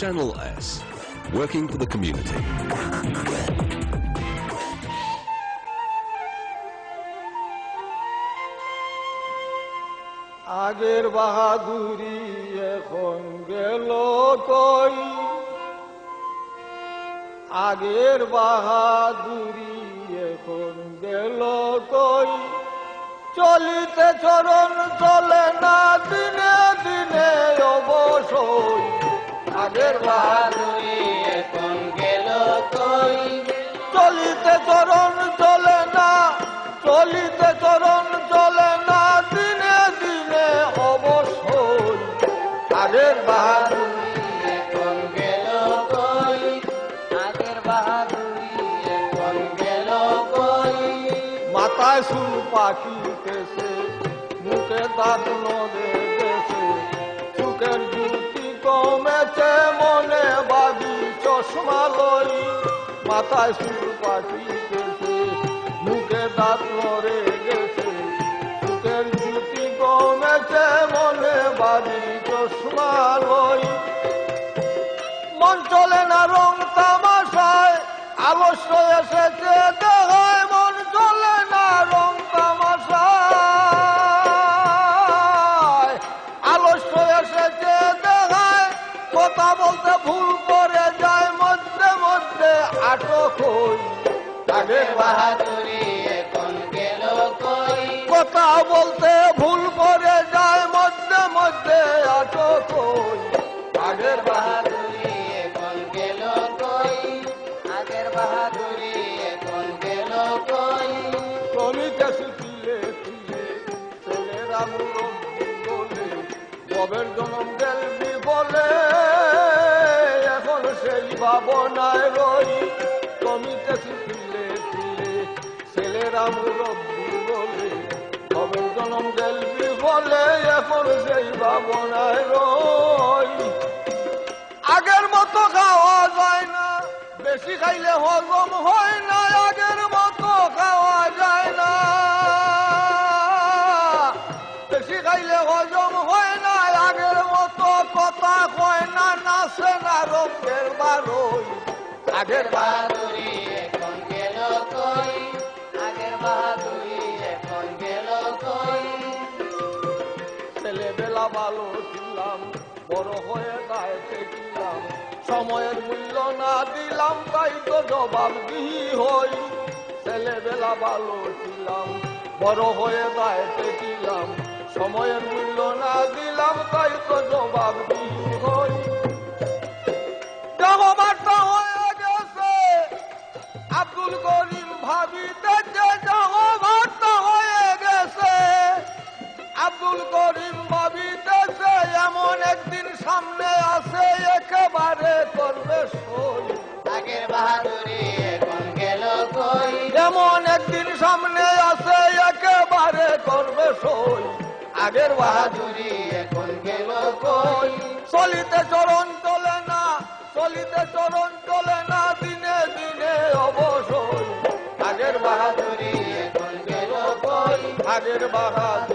Channel S, working for the community. আগের বাহাদুরি এখন গেল কই, আগের বাহাদুরি এখন গেল কই, চলিতে চরণ চলে না দিনে দিনে অবশ্যই, আগের বাহাদুরি এখন গেল কই, চলিতে চরণ চলে না, চলিতে চরণ চলে না দিনে দিনে অবশ্যই, আগের বাহাদুরি এখন গেল কই, আগের বাহাদুরি এখন গেল কই, মাথায় চুল পাকিতেছে, মুখে দাঁত নড়ে গেছে, চোখের জ্যোতি কমেছে, মনে বাদি চশমা লই, মাথায় চুল পাকিতেছে, মুখে দাঁত নড়ে গেছে, চোখের জ্যোতি কমেছে, মনে বাদি চশমা লই, মন চলে না রং তামাশায়, আলস্য এসেছে দেখায়, মন চলে না রং তামাশায়, আলস্য এসেছে দেখায়, কথা বলতে ভুল করে যায়, মধ্যে মধ্যে আটক হই, আগের বাহাদুরি এখন গেল কই, কথা বলতে ভুল করে যায়, মধ্যে মধ্যে আটক হই, আগের বাহাদুরি এখন গেল কই, আগের বাহাদুরি এখন গেল কই, শ্রমিকে শিখিলে ছিলে ছেলেরা মুরব্বী বলে, ববের জনম গেলবি বলে, এখন সেই ভাবনায় রই, শ্রমিকে শিখিলে ছিলে ছেলেরা মুরব্বী বলে, ববের জনম গেলবি বলে, এখন সেই ভাবনায় রই, আগের মতো খাওয়া যায় না, বেশি খাইলে হজম হয় না, আগের মতো খাওয়া যায় না, বেশি খাইলে হজম হয় না, আগের মতো কথা কয় না, নাচে না রঙের বারোই, আগের বাহাদুরি এখন গেল কই, আগের বাহাদুরি এখন গেল কই, ছেলেবেলা ভালো ছিলাম, বড় হয়ে গায়েতে ছিলাম, সময়ের মূল্য না দিলাম, তাই তো জবাব দিই হই, ছেলেবেলা ভালো ছিলাম, বড় হয়ে গায়েতে ছিলাম, সময়ের মূল্য না দিলাম, তাই তো জবাব দিই হই, জবাবটা হয়ে গেছে আব্দুল করিম ভাবিতেছে, জবাবটা হয়ে গেছে আব্দুল করিম ভাবিতেছে, এমন একদিন সামনে আছে একেবারে করবে সই, আগের বাহাদুরি এখন গেল কই, এমন একদিন সামনে আছে একেবারে করবে সই, আগের বাহাদুরি এখন গেল কই, চলিতে চরণ চলে না, চলিতে চরণ চলে না দিনে দিনে অবশ্যই, আগের বাহাদুরি এখন গেল কই, আগের বাহাদুরি